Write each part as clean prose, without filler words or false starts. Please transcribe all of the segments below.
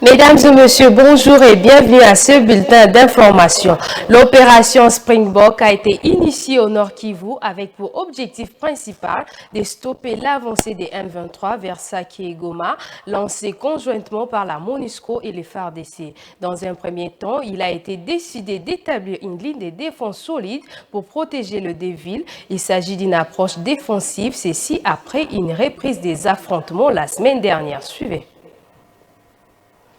Mesdames et messieurs, bonjour et bienvenue à ce bulletin d'information. L'opération Springbok a été initiée au Nord Kivu avec pour objectif principal de stopper l'avancée des M23 vers Saké et Goma, lancée conjointement par la MONUSCO et les FARDC. Dans un premier temps, il a été décidé d'établir une ligne de défense solide pour protéger les deux villes. Il s'agit d'une approche défensive, ceci après une reprise des affrontements la semaine dernière. Suivez.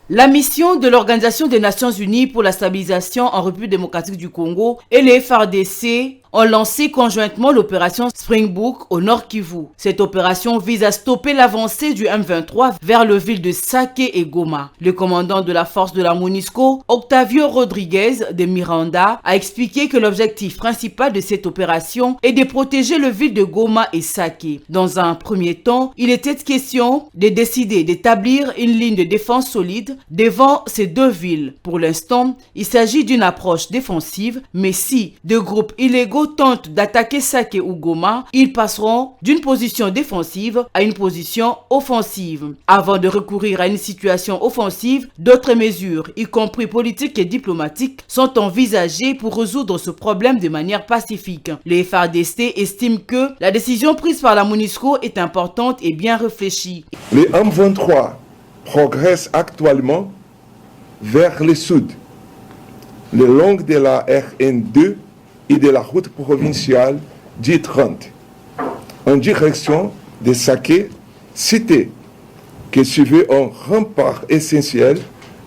La mission de l'Organisation des Nations Unies pour la stabilisation en République démocratique du Congo et les FARDC ont lancé conjointement l'opération Springbok au Nord Kivu. Cette opération vise à stopper l'avancée du M23 vers le ville de Saké et Goma. Le commandant de la force de la MONUSCO, Octavio Rodriguez de Miranda, a expliqué que l'objectif principal de cette opération est de protéger le ville de Goma et Saké. Dans un premier temps, il était question de décider d'établir une ligne de défense solide devant ces deux villes. Pour l'instant, il s'agit d'une approche défensive, mais si deux groupes illégaux tentent d'attaquer Saké ou Goma, ils passeront d'une position défensive à une position offensive. Avant de recourir à une situation offensive, d'autres mesures, y compris politiques et diplomatiques, sont envisagées pour résoudre ce problème de manière pacifique. Les FARDC estiment que la décision prise par la MONUSCO est importante et bien réfléchie. Les M23 progressent actuellement vers le sud, le long de la RN2 et de la route provinciale D30, en direction de Saké, cité qui suivait un rempart essentiel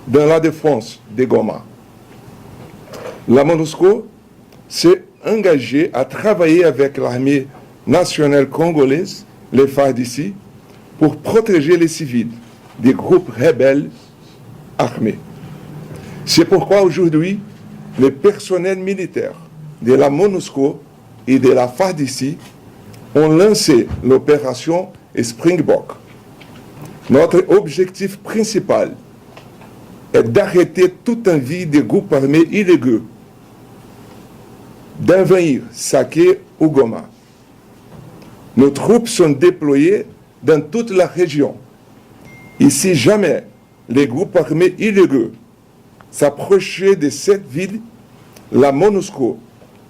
dans la défense de Goma. La MONUSCO s'est engagée à travailler avec l'armée nationale congolaise, les FARDC, pour protéger les civils des groupes rebelles armés. C'est pourquoi aujourd'hui, les personnels militaires de la MONUSCO et de la FARDC ont lancé l'opération Springbok. Notre objectif principal est d'arrêter toute envie des groupes armés illégaux d'envahir Saké ou Goma. Nos troupes sont déployées dans toute la région. Et si jamais les groupes armés illégaux s'approchaient de cette ville, la MONUSCO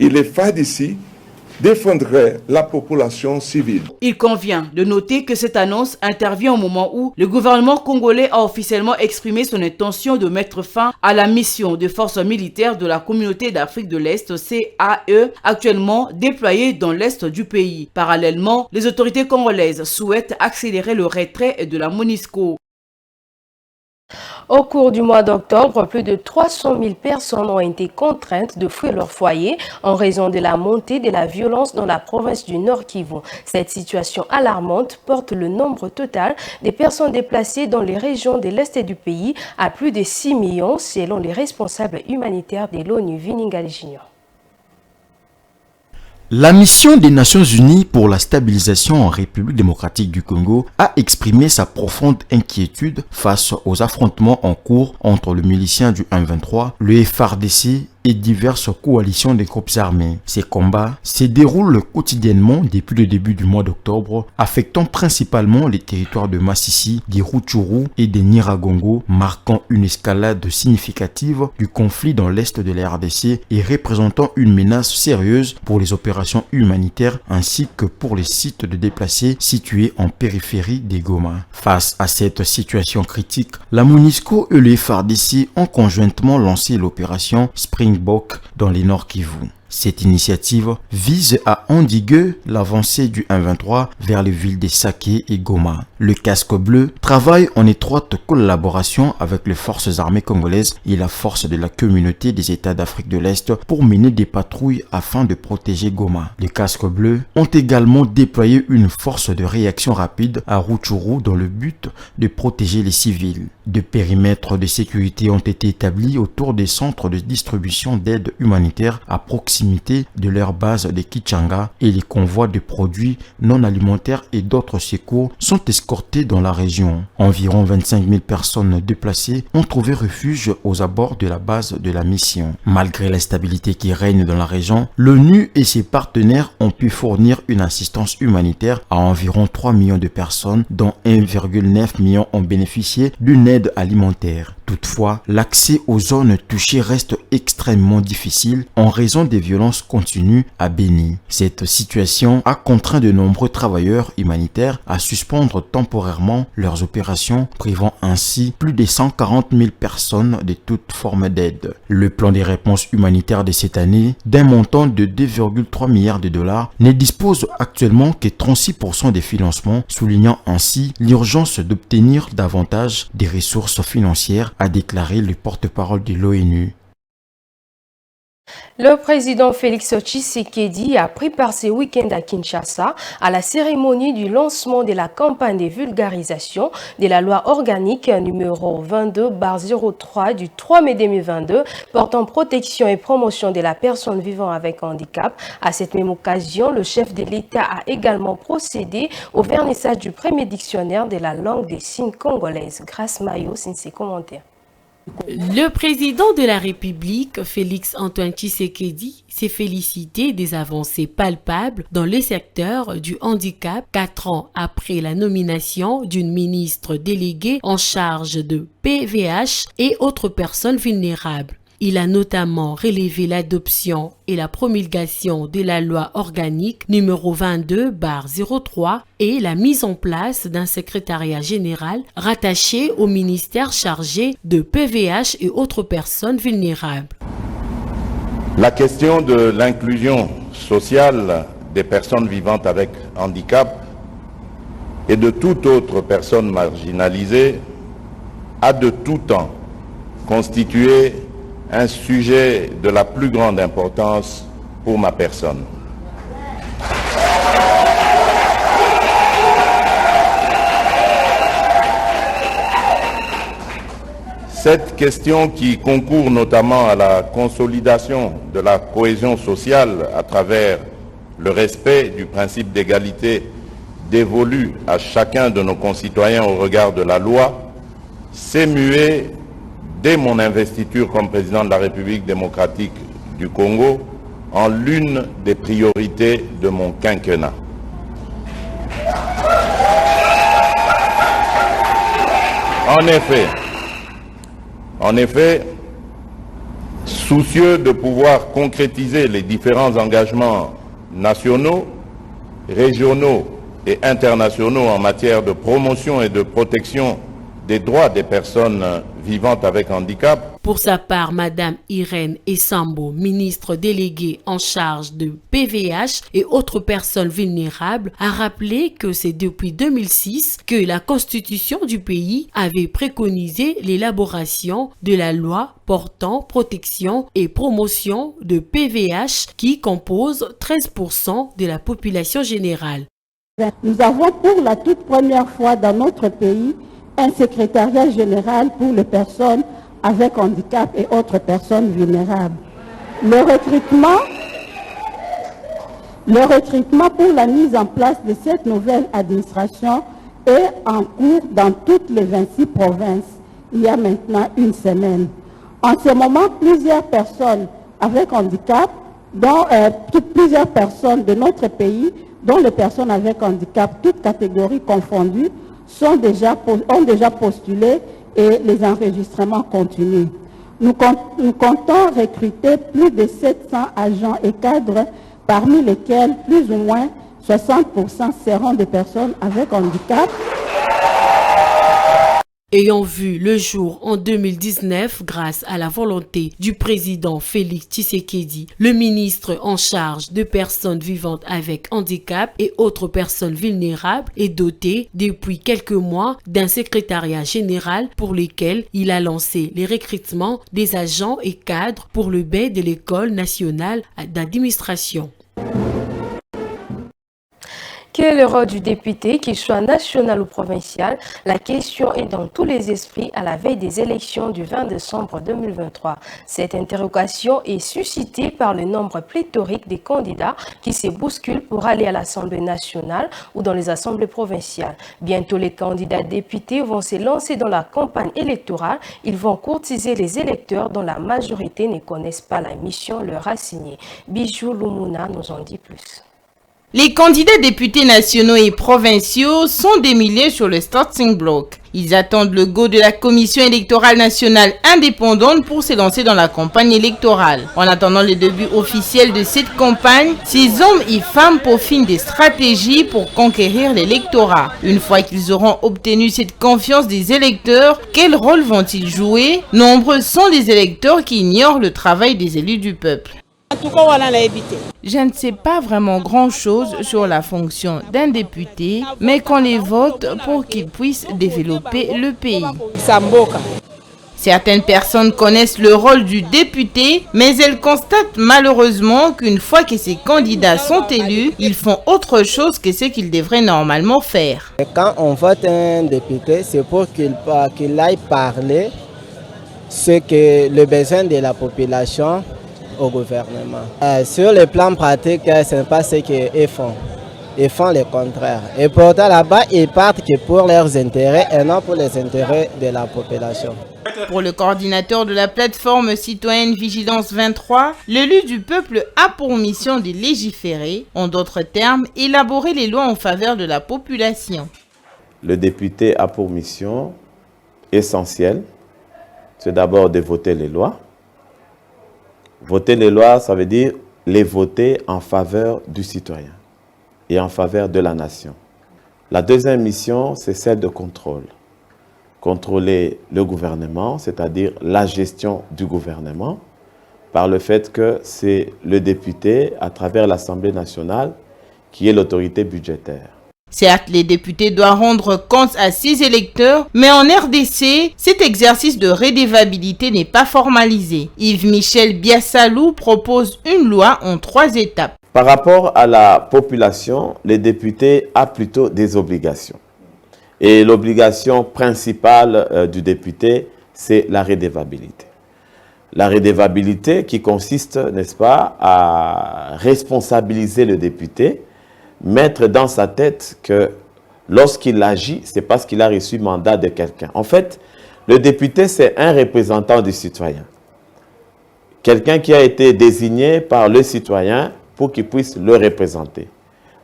et les FARDC défendraient la population civile. Il convient de noter que cette annonce intervient au moment où le gouvernement congolais a officiellement exprimé son intention de mettre fin à la mission de forces militaires de la Communauté d'Afrique de l'Est, CAE, actuellement déployée dans l'est du pays. Parallèlement, les autorités congolaises souhaitent accélérer le retrait de la MONUSCO. Au cours du mois d'octobre, plus de 300 000 personnes ont été contraintes de fuir leur foyer en raison de la montée de la violence dans la province du Nord Kivu. Cette situation alarmante porte le nombre total des personnes déplacées dans les régions de l'Est du pays à plus de 6 millions selon les responsables humanitaires de l'ONU. Viningali Junior. La mission des Nations Unies pour la stabilisation en République démocratique du Congo a exprimé sa profonde inquiétude face aux affrontements en cours entre le milicien du M23, le FARDC et diverses coalitions de groupes armés. Ces combats se déroulent quotidiennement depuis le début du mois d'octobre, affectant principalement les territoires de Massissi, des Rutshuru et des Nyiragongo, marquant une escalade significative du conflit dans l'est de la RDC et représentant une menace sérieuse pour les opérations humanitaires ainsi que pour les sites de déplacés situés en périphérie des Goma. Face à cette situation critique, la MONUSCO et les FARDC ont conjointement lancé l'opération Springbok dans les Nord Kivu. Cette initiative vise à endiguer l'avancée du M23 vers les villes de Saké et Goma. Le Casque Bleu travaille en étroite collaboration avec les forces armées congolaises et la force de la communauté des États d'Afrique de l'Est pour mener des patrouilles afin de protéger Goma. Les Casques Bleus ont également déployé une force de réaction rapide à Rutshuru dans le but de protéger les civils. Des périmètres de sécurité ont été établis autour des centres de distribution d'aide humanitaire à proximité proximité de leur base de Kichanga et les convois de produits non alimentaires et d'autres secours sont escortés dans la région. Environ 25 000 personnes déplacées ont trouvé refuge aux abords de la base de la mission. Malgré l'instabilité qui règne dans la région, l'ONU et ses partenaires ont pu fournir une assistance humanitaire à environ 3 millions de personnes, dont 1,9 million ont bénéficié d'une aide alimentaire. Toutefois, l'accès aux zones touchées reste extrêmement difficile en raison des violences continues à Béni. Cette situation a contraint de nombreux travailleurs humanitaires à suspendre temporairement leurs opérations, privant ainsi plus de 140 000 personnes de toute forme d'aide. Le plan des réponses humanitaires de cette année, d'un montant de 2,3 milliards de dollars, ne dispose actuellement que 36% des financements, soulignant ainsi l'urgence d'obtenir davantage des ressources financières, a déclaré le porte-parole de l'ONU. Le président Félix Tshisekedi a pris part ce week-end à Kinshasa à la cérémonie du lancement de la campagne de vulgarisation de la loi organique numéro 22/03 du 3 mai 2022 portant protection et promotion de la personne vivant avec handicap. À cette même occasion, le chef de l'État a également procédé au vernissage du premier dictionnaire de la langue des signes congolaise. Grâce Mayo, signe ses commentaires. Le président de la République, Félix-Antoine Tshisekedi, s'est félicité des avancées palpables dans le secteur du handicap 4 ans après la nomination d'une ministre déléguée en charge de PVH et autres personnes vulnérables. Il a notamment relevé l'adoption et la promulgation de la loi organique numéro 22/03 et la mise en place d'un secrétariat général rattaché au ministère chargé de PVH et autres personnes vulnérables. La question de l'inclusion sociale des personnes vivantes avec handicap et de toute autre personne marginalisée a de tout temps constitué un sujet de la plus grande importance pour ma personne. Cette question qui concourt notamment à la consolidation de la cohésion sociale à travers le respect du principe d'égalité dévolu à chacun de nos concitoyens au regard de la loi, s'est muée dès mon investiture comme président de la République démocratique du Congo en l'une des priorités de mon quinquennat. En effet, soucieux de pouvoir concrétiser les différents engagements nationaux, régionaux et internationaux en matière de promotion et de protection des droits des personnes vivantes avec handicap. Pour sa part, Madame Irène Essambo, ministre déléguée en charge de PVH et autres personnes vulnérables, a rappelé que c'est depuis 2006 que la Constitution du pays avait préconisé l'élaboration de la loi portant protection et promotion de PVH qui compose 13% de la population générale. Nous avons pour la toute première fois dans notre pays un secrétariat général pour les personnes avec handicap et autres personnes vulnérables. Le recrutement pour la mise en place de cette nouvelle administration est en cours dans toutes les 26 provinces, il y a maintenant une semaine. En ce moment, plusieurs personnes avec handicap, dont plusieurs personnes de notre pays, dont les personnes avec handicap, toutes catégories confondues, ont déjà postulé et les enregistrements continuent. Nous comptons recruter plus de 700 agents et cadres, parmi lesquels plus ou moins 60% seront des personnes avec handicap. Ayant vu le jour en 2019 grâce à la volonté du président Félix Tshisekedi, le ministre en charge de personnes vivantes avec handicap et autres personnes vulnérables est doté depuis quelques mois d'un secrétariat général pour lequel il a lancé les recrutements des agents et cadres pour le bain de l'École nationale d'administration. Quel est le rôle du député, qu'il soit national ou provincial? La question est dans tous les esprits à la veille des élections du 20 décembre 2023. Cette interrogation est suscitée par le nombre pléthorique des candidats qui se bousculent pour aller à l'Assemblée nationale ou dans les assemblées provinciales. Bientôt, les candidats députés vont se lancer dans la campagne électorale. Ils vont courtiser les électeurs dont la majorité ne connaissent pas la mission leur assignée. Bijou Lumuna nous en dit plus. Les candidats députés nationaux et provinciaux sont des milliers sur le starting block. Ils attendent le go de la Commission électorale nationale indépendante pour se lancer dans la campagne électorale. En attendant le début officiel de cette campagne, ces hommes et femmes peaufinent des stratégies pour conquérir l'électorat. Une fois qu'ils auront obtenu cette confiance des électeurs, quel rôle vont-ils jouer? Nombreux sont les électeurs qui ignorent le travail des élus du peuple. Je ne sais pas vraiment grand-chose sur la fonction d'un député, mais qu'on les vote pour qu'ils puissent développer le pays. Certaines personnes connaissent le rôle du député, mais elles constatent malheureusement qu'une fois que ces candidats sont élus, ils font autre chose que ce qu'ils devraient normalement faire. Quand on vote un député, c'est pour qu'il aille parler ce que le besoin de la population au gouvernement. Sur le plan pratique, ce n'est pas ce qu'ils font. Ils font le contraire. Et pourtant là-bas, ils partent que pour leurs intérêts et non pour les intérêts de la population. Pour le coordinateur de la plateforme citoyenne Vigilance 23, l'élu du peuple a pour mission de légiférer, en d'autres termes, élaborer les lois en faveur de la population. Le député a pour mission essentielle, c'est d'abord de voter les lois. Voter les lois, ça veut dire les voter en faveur du citoyen et en faveur de la nation. La deuxième mission, c'est celle de contrôle. Contrôler le gouvernement, c'est-à-dire la gestion du gouvernement, par le fait que c'est le député, à travers l'Assemblée nationale, qui est l'autorité budgétaire. Certes, les députés doivent rendre compte à ses électeurs, mais en RDC, cet exercice de redevabilité n'est pas formalisé. Yves-Michel Biassalou propose une loi en 3 étapes. Par rapport à la population, les députés ont plutôt des obligations. Et l'obligation principale du député, c'est la redevabilité. La redevabilité qui consiste, n'est-ce pas, à responsabiliser le député, mettre dans sa tête que lorsqu'il agit, c'est parce qu'il a reçu mandat de quelqu'un. En fait, le député, c'est un représentant du citoyen. Quelqu'un qui a été désigné par le citoyen pour qu'il puisse le représenter.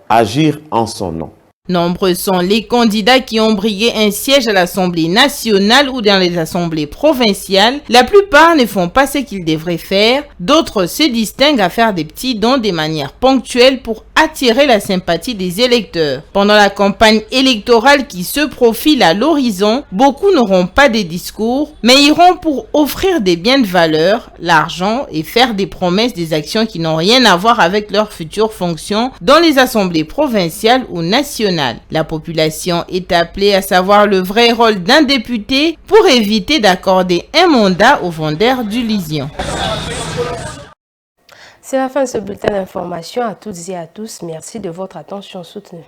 Agir en son nom. Nombreux sont les candidats qui ont brigué un siège à l'Assemblée nationale ou dans les assemblées provinciales. La plupart ne font pas ce qu'ils devraient faire. D'autres se distinguent à faire des petits dons de manière ponctuelle pour attirer la sympathie des électeurs. Pendant la campagne électorale qui se profile à l'horizon, beaucoup n'auront pas de discours, mais iront pour offrir des biens de valeur, l'argent et faire des promesses, des actions qui n'ont rien à voir avec leurs futures fonctions dans les assemblées provinciales ou nationales. La population est appelée à savoir le vrai rôle d'un député pour éviter d'accorder un mandat aux vendeurs d'illusions. C'est la fin de ce bulletin d'information. À toutes et à tous, merci de votre attention soutenue.